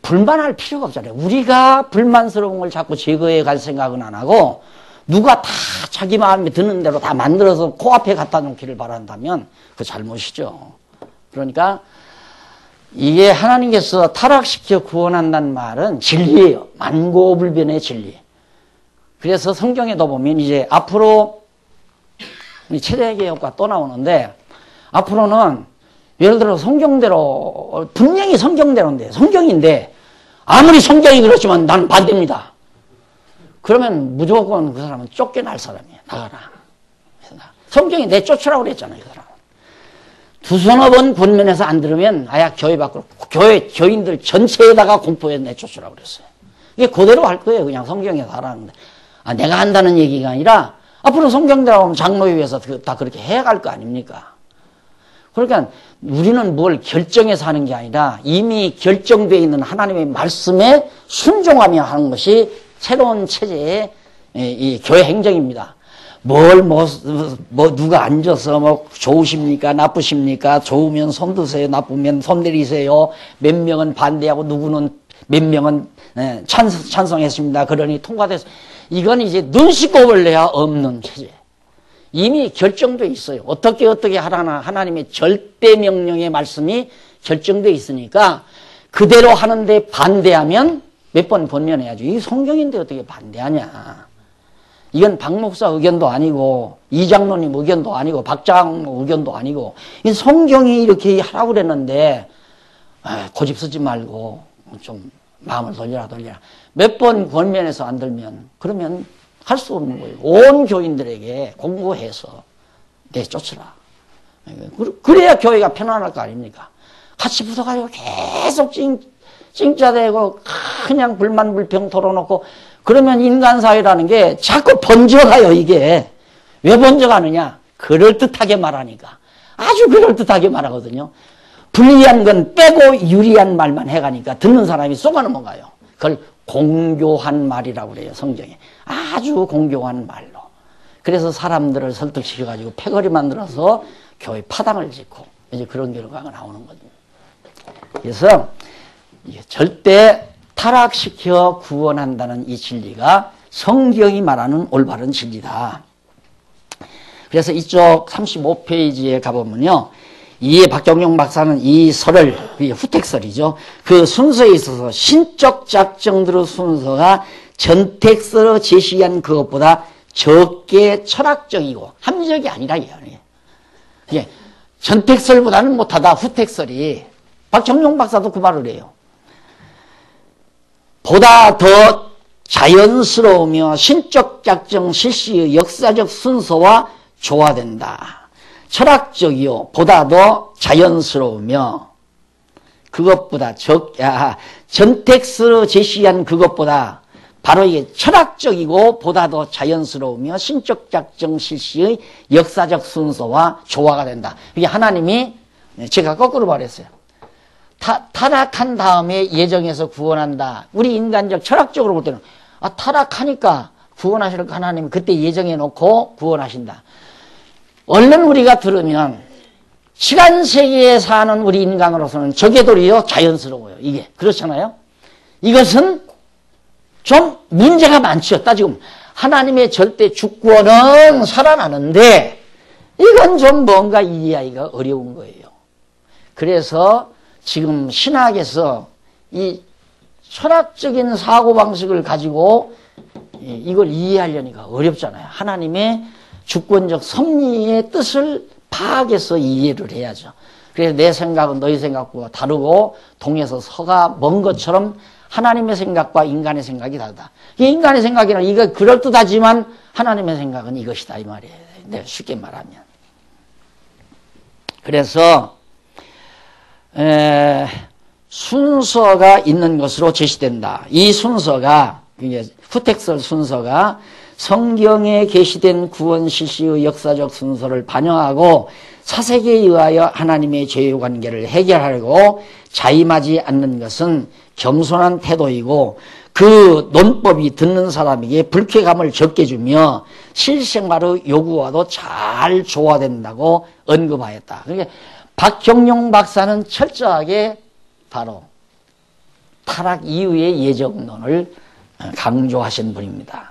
불만할 필요가 없잖아요. 우리가 불만스러운 걸 자꾸 제거해 갈 생각은 안 하고, 누가 다 자기 마음에 드는 대로 다 만들어서 코앞에 갖다 놓기를 바란다면 그 잘못이죠. 그러니까 이게 하나님께서 타락시켜 구원한다는 말은 진리예요. 만고불변의 진리. 그래서 성경에도 보면 이제 앞으로 체제개혁과 또 나오는데 앞으로는 예를 들어 성경대로 분명히 성경인데 아무리 성경이 그렇지만 나는 반대입니다. 그러면 무조건 그 사람은 쫓겨날 사람이에요. 나가라. 성경이 내쫓으라고 그랬잖아요. 그 사람은. 두서너 번 권면해서 안 들으면 아야 교회 밖으로 교인들 전체에다가 공포에 내쫓으라고 그랬어요. 이게 그대로 할 거예요. 그냥 성경에서 하라는데. 내가 한다는 얘기가 아니라 앞으로 성경대로 하면 장로위에서 다 그렇게 해갈 거 아닙니까? 그러니까 우리는 뭘 결정해서 하는 게 아니라 이미 결정되어 있는 하나님의 말씀에 순종하며 하는 것이 새로운 체제의 이 교회 행정입니다. 누가 앉아서 좋으십니까? 나쁘십니까? 좋으면 손 드세요. 나쁘면 손 내리세요. 몇 명은 반대하고 누구는 몇 명은 찬성했습니다. 그러니 통과돼서 이건 이제 눈 씻고 볼래야 없는 체제. 이미 결정돼 있어요. 어떻게 하라나 하나님의 절대 명령의 말씀이 결정돼 있으니까 그대로 하는데 반대하면 몇 번 권면해야죠. 이 성경인데 어떻게 반대하냐. 이건 박 목사 의견도 아니고 이 장로님 의견도 아니고 박 장로 의견도 아니고 이 성경이 이렇게 하라고 그랬는데 고집 쓰지 말고 좀 마음을 돌려라. 몇 번 권면해서 안 들면 그러면 할 수 없는 거예요. 온 교인들에게 공고해서 내쫓으라. 그래야 교회가 편안할 거 아닙니까? 같이 붙어가지고 계속 찡짜대고 그냥 불만불평 털어놓고 그러면 인간사회라는 게 자꾸 번져가요. 이게 왜 번져가느냐? 그럴듯하게 말하니까. 아주 그럴듯하게 말하거든요. 불리한 건 빼고 유리한 말만 해가니까 듣는 사람이 쏘가 넘어가요. 그걸 공교한 말이라고 그래요. 성경에. 아주 공교한 말로. 그래서 사람들을 설득시켜가지고 패거리 만들어서 교회 파당을 짓고 이제 그런 결과가 나오는 겁니다. 그래서 절대 타락시켜 구원한다는 이 진리가 성경이 말하는 올바른 진리다. 그래서 이쪽 35페이지에 가보면요. 이 박경용 박사는 이 설을, 후택설이죠. 그 순서에 있어서 신적 작정들의 순서가 전택설로 제시한 그것보다 적게 철학적이고 합리적이 아니라 이거예요. 예, 전택설보다는 못하다, 후택설이. 박경용 박사도 그 말을 해요. 보다 더 자연스러우며 신적 작정 실시의 역사적 순서와 조화된다. 철학적이요, 보다 더 자연스러우며 그것보다 전택설로 제시한 그것보다 바로 이게 철학적이고 보다 더 자연스러우며 신적 작정 실시의 역사적 순서와 조화가 된다. 이게 하나님이, 제가 거꾸로 말했어요. 타락한 다음에 예정에서 구원한다. 우리 인간적 철학적으로 볼 때는 타락하니까 구원하실 하나님이 그때 예정해 놓고 구원하신다. 얼른 우리가 들으면 시간 세계에 사는 우리 인간으로서는 저게 도리어 자연스러워요. 이게 그렇잖아요. 이것은 좀 문제가 많죠. 따지고 하나님의 절대 주권은 살아나는데 이건 좀 뭔가 이해하기가 어려운 거예요. 그래서 지금 신학에서 이 철학적인 사고방식을 가지고 이걸 이해하려니까 어렵잖아요. 하나님의 주권적 섭리의 뜻을 파악해서 이해를 해야죠. 그래서 내 생각은 너희 생각과 다르고 동에서 서가 먼 것처럼 하나님의 생각과 인간의 생각이 다르다. 인간의 생각이란 이거 그럴듯하지만 하나님의 생각은 이것이다 이 말이에요. 내가 쉽게 말하면. 그래서 순서가 있는 것으로 제시된다. 이 순서가 후택설 순서가 성경에 게시된 구원 실시의 역사적 순서를 반영하고 사색에 의하여 하나님의 죄의 관계를 해결하려고 자임하지 않는 것은 겸손한 태도이고 그 논법이 듣는 사람에게 불쾌감을 적게 주며 실생활의 요구와도 잘 조화된다고 언급하였다. 그러니까 박경용 박사는 철저하게 바로 타락 이후의 예정론을 강조하신 분입니다.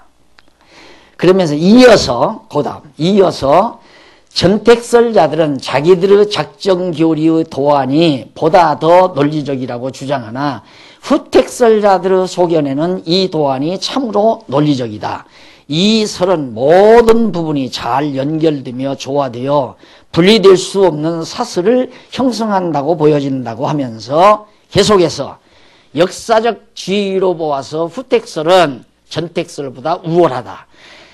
그러면서 이어서 전택설자들은 자기들의 작정교리의 도안이 보다 더 논리적이라고 주장하나 후택설자들의 소견에는 이 도안이 참으로 논리적이다. 이 설은 모든 부분이 잘 연결되며 조화되어 분리될 수 없는 사슬을 형성한다고 보여진다고 하면서 계속해서 역사적 지위로 보아서 후택설은 전택설보다 우월하다.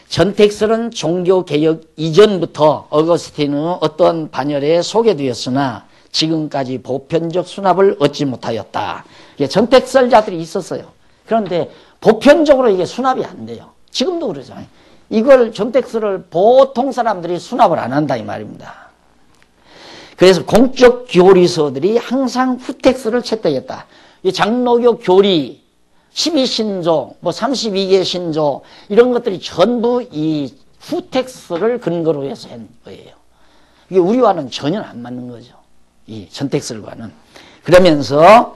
전택설은 종교개혁 이전부터 어거스틴의 어떤 반열에 소개되었으나 지금까지 보편적 수납을 얻지 못하였다. 전택설자들이 있었어요. 그런데 보편적으로 이게 수납이 안 돼요. 지금도 그러잖아요. 이걸 전택설을 보통 사람들이 수납을 안 한다 이 말입니다. 그래서 공적 교리서들이 항상 후택설을 채택했다. 이 장로교 교리 12신조, 32개 신조 이런 것들이 전부 이 후택설을 근거로 해서 한 거예요. 이게 우리와는 전혀 안 맞는 거죠. 이 전택설과는. 그러면서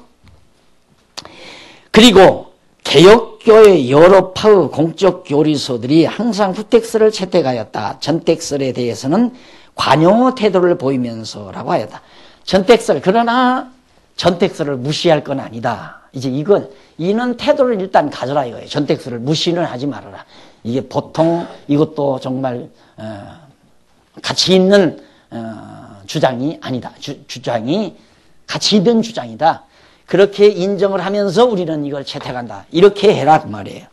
그리고 개혁교의 여러 파의 공적 교리서들이 항상 후택설을 채택하였다. 전택설에 대해서는 관용의 태도를 보이면서라고 하였다. 전택설, 그러나 전택설을 무시할 건 아니다. 이제 이는 태도를 일단 가져라 이거예요. 전택설을 무시는 하지 말아라. 이게 보통 이것도 정말 가치 있는 주장이 아니다. 주장이 가치 있는 주장이다. 그렇게 인정을 하면서 우리는 이걸 채택한다. 이렇게 해라 그 말이에요.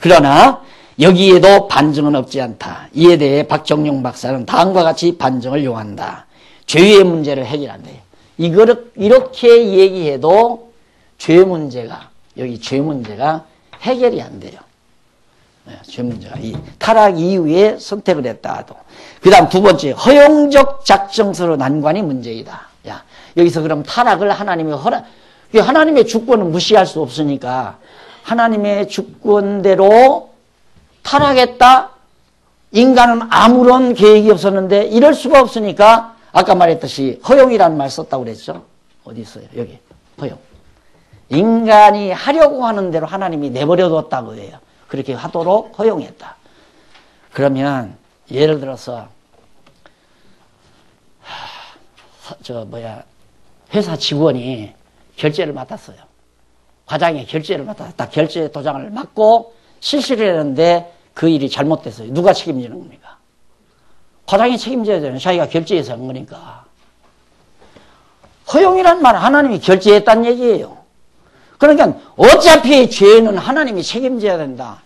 그러나 여기에도 반증은 없지 않다. 이에 대해 박정용 박사는 다음과 같이 반증을 요한다. 죄의 문제를 해결한다. 이거를 이렇게 얘기해도 죄 문제가 해결이 안 돼요. 죄 문제가 이 타락 이후에 선택을 했다 하도. 그다음 두 번째 허용적 작정서로 난관이 문제이다. 야, 여기서 그럼 타락을 하나님이 하나님의 주권은 무시할 수 없으니까 하나님의 주권대로 타락했다. 인간은 아무런 계획이 없었는데 이럴 수가 없으니까 아까 말했듯이 허용이라는 말 썼다고 그랬죠. 어디 있어요? 여기 허용. 인간이 하려고 하는 대로 하나님이 내버려뒀다고 해요. 그렇게 하도록 허용했다. 그러면 예를 들어서 회사 직원이 결제를 맡았어요. 과장이 결제를 맡았다. 딱 결제 도장을 맡고 실시를 했는데 그 일이 잘못됐어요. 누가 책임지는 겁니까? 과장이 책임져야 되는, 자기가 결제해서 한 거니까. 허용이란 말은 하나님이 결제했다는 얘기예요. 그러니까 어차피 죄는 하나님이 책임져야 된다.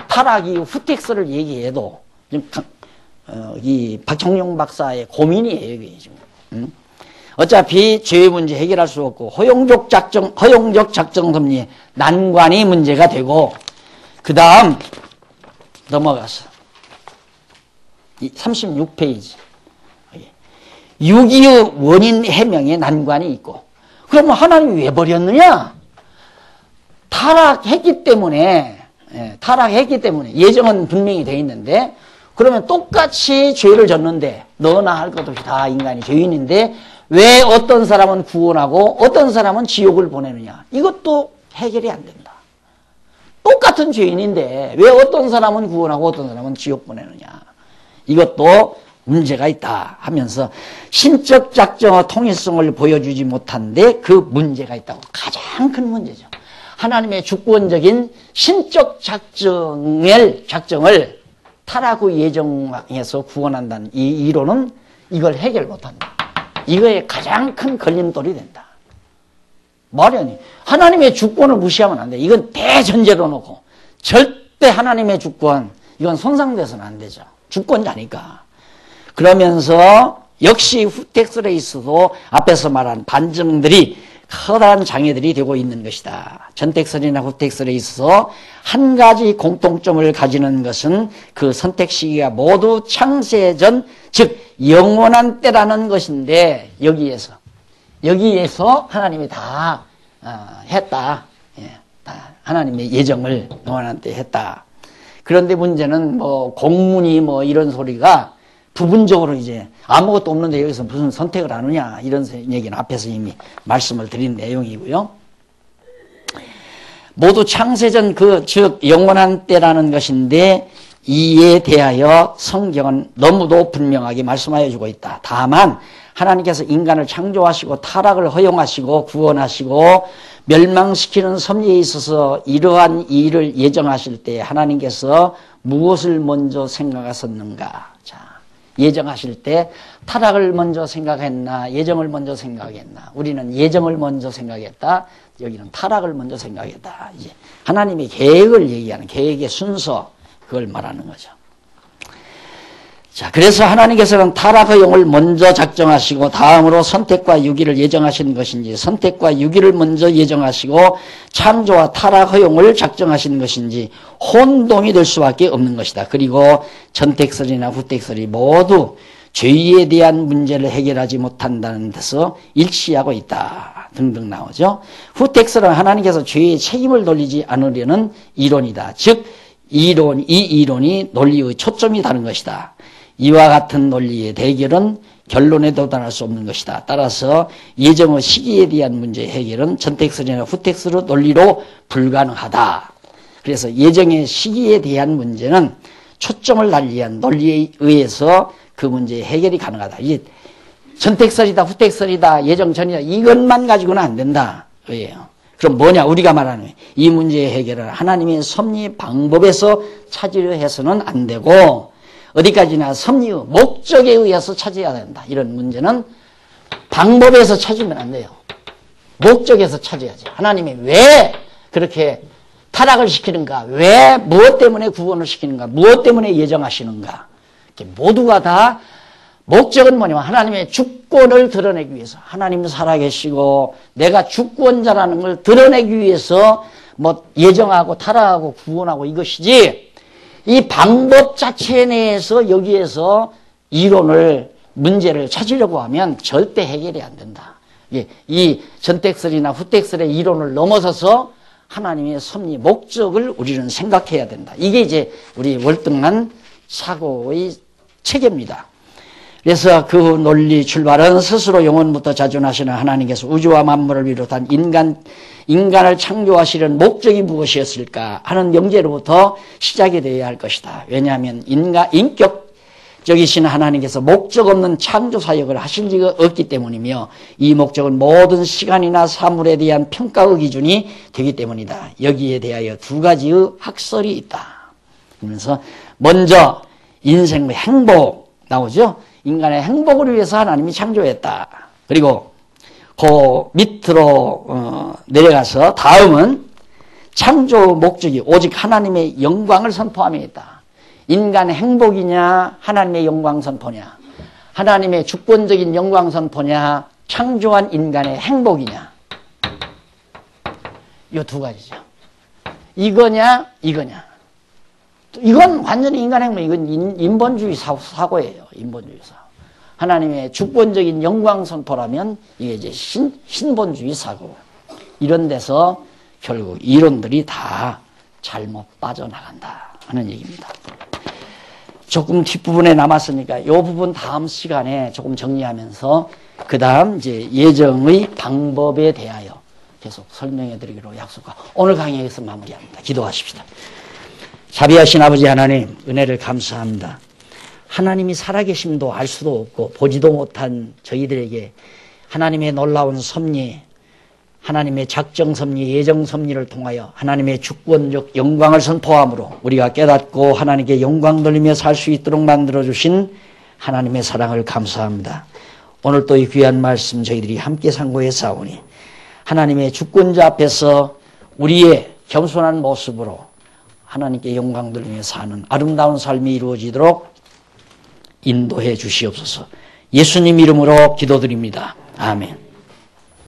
타락 이후 후택스를 얘기해도 이 박청룡 박사의 고민이에요, 이게 지금. 어차피 죄의 문제 해결할 수 없고 허용적 작정 섭리의 난관이 문제가 되고, 그 다음 넘어가서 36페이지 6.25 원인 해명의 난관이 있고, 그러면 하나님이 왜 버렸느냐? 타락했기 때문에 예정은 분명히 되어 있는데, 그러면 똑같이 죄를 졌는데 너나 할 것 없이 다 인간이 죄인인데 왜 어떤 사람은 구원하고 어떤 사람은 지옥을 보내느냐? 이것도 해결이 안 된다. 똑같은 죄인인데 왜 어떤 사람은 구원하고 어떤 사람은 지옥 보내느냐? 이것도 문제가 있다 하면서 신적 작정의 통일성을 보여주지 못한데 그 문제가 있다고. 가장 큰 문제죠. 하나님의 주권적인 신적 작정을 타락 후 예정해서 구원한다는 이 이론은 이걸 해결 못한다. 이거에 가장 큰 걸림돌이 된다. 마련이 하나님의 주권을 무시하면 안 돼. 이건 대전제로 놓고 절대 하나님의 주권, 이건 손상돼서는 안 되죠. 주권자니까. 그러면서 역시 후텍스에 있어도 앞에서 말한 반증들이 커다란 장애들이 되고 있는 것이다. 전텍설이나 후텍설에 있어서 한 가지 공통점을 가지는 것은 그 선택 시기가 모두 창세전, 즉 영원한 때라는 것인데, 여기에서 하나님이 다 했다. 다 하나님의 예정을 영원한 때 했다. 그런데 문제는 공문이 이런 소리가 부분적으로 이제 아무것도 없는데 여기서 무슨 선택을 하느냐, 이런 얘기는 앞에서 이미 말씀을 드린 내용이고요. 모두 창세전 즉 영원한 때라는 것인데, 이에 대하여 성경은 너무도 분명하게 말씀하여 주고 있다. 다만 하나님께서 인간을 창조하시고 타락을 허용하시고 구원하시고 멸망시키는 섭리에 있어서 이러한 일을 예정하실 때 하나님께서 무엇을 먼저 생각하셨는가? 예정하실 때 타락을 먼저 생각했나, 예정을 먼저 생각했나? 우리는 예정을 먼저 생각했다. 여기는 타락을 먼저 생각했다. 이제 하나님의 계획을 얘기하는, 계획의 순서, 그걸 말하는 거죠. 자, 그래서 하나님께서는 타락 허용을 먼저 작정하시고 다음으로 선택과 유기를 예정하신 것인지, 선택과 유기를 먼저 예정하시고 창조와 타락 허용을 작정하신 것인지 혼동이 될 수밖에 없는 것이다. 그리고 전택설이나 후택설이 모두 죄에 대한 문제를 해결하지 못한다는 데서 일치하고 있다 등등 나오죠. 후택설은 하나님께서 죄의 책임을 돌리지 않으려는 이론이다. 즉 이 이론이 논리의 초점이 다른 것이다. 이와 같은 논리의 대결은 결론에 도달할 수 없는 것이다. 따라서 예정의 시기에 대한 문제의 해결은 전택설이나 후택설의 논리로 불가능하다. 그래서 예정의 시기에 대한 문제는 초점을 달리한 논리에 의해서 그 문제의 해결이 가능하다. 이게 전택설이다, 후택설이다, 예정 전이다, 이것만 가지고는 안 된다. 그예요. 그럼 뭐냐? 우리가 말하는 이 문제의 해결을 하나님의 섭리 방법에서 찾으려 해서는 안 되고, 어디까지나 섭리의 목적에 의해서 찾아야 된다. 이런 문제는 방법에서 찾으면 안 돼요. 목적에서 찾아야지. 하나님이 왜 그렇게 타락을 시키는가? 왜 무엇 때문에 구원을 시키는가? 무엇 때문에 예정하시는가? 모두가 다 목적은 뭐냐면 하나님의 주권을 드러내기 위해서, 하나님 살아계시고 내가 주권자라는 걸 드러내기 위해서 예정하고 타락하고 구원하고 이것이지, 이 방법 자체 내에서 여기에서 문제를 찾으려고 하면 절대 해결이 안 된다. 이 전택설이나 후택설의 이론을 넘어서서 하나님의 섭리 목적을 우리는 생각해야 된다. 이게 이제 우리 월등한 사고의 체계입니다. 그래서 그 논리 출발은 스스로 영원부터 자존하시는 하나님께서 우주와 만물을 비롯한 인간을 창조하시려는 목적이 무엇이었을까 하는 명제로부터 시작이 되어야 할 것이다. 왜냐하면 인격적이신 하나님께서 목적 없는 창조 사역을 하실 리가 없기 때문이며 이 목적은 모든 시간이나 사물에 대한 평가의 기준이 되기 때문이다. 여기에 대하여 두 가지의 학설이 있다. 그러면서 먼저 인생의 행복 나오죠. 인간의 행복을 위해서 하나님이 창조했다. 그리고 그 밑으로 내려가서 다음은 창조 목적이 오직 하나님의 영광을 선포함에 있다. 인간의 행복이냐 하나님의 영광 선포냐, 하나님의 주권적인 영광 선포냐 창조한 인간의 행복이냐, 이 두 가지죠. 이거냐 이거냐. 이건 완전히 인간 행복, 이건 인본주의 사고예요. 인본주의 사고. 하나님의 주권적인 영광 선포라면 이게 이제 신본주의 사고. 이런 데서 결국 이론들이 다 잘못 빠져나간다 하는 얘기입니다. 조금 뒷부분에 남았으니까 이 부분 다음 시간에 조금 정리하면서 그 다음 이제 예정의 방법에 대하여 계속 설명해 드리기로 약속하고 오늘 강의에서 마무리합니다. 기도하십시다. 자비하신 아버지 하나님, 은혜를 감사합니다. 하나님이 살아계심도 알 수도 없고 보지도 못한 저희들에게 하나님의 놀라운 섭리, 하나님의 작정 섭리, 예정 섭리를 통하여 하나님의 주권적 영광을 선포함으로 우리가 깨닫고 하나님께 영광 돌리며 살 수 있도록 만들어주신 하나님의 사랑을 감사합니다. 오늘 또 이 귀한 말씀 저희들이 함께 상고해 싸우니 하나님의 주권자 앞에서 우리의 겸손한 모습으로 하나님께 영광 돌리며 사는 아름다운 삶이 이루어지도록 인도해 주시옵소서. 예수님 이름으로 기도드립니다. 아멘.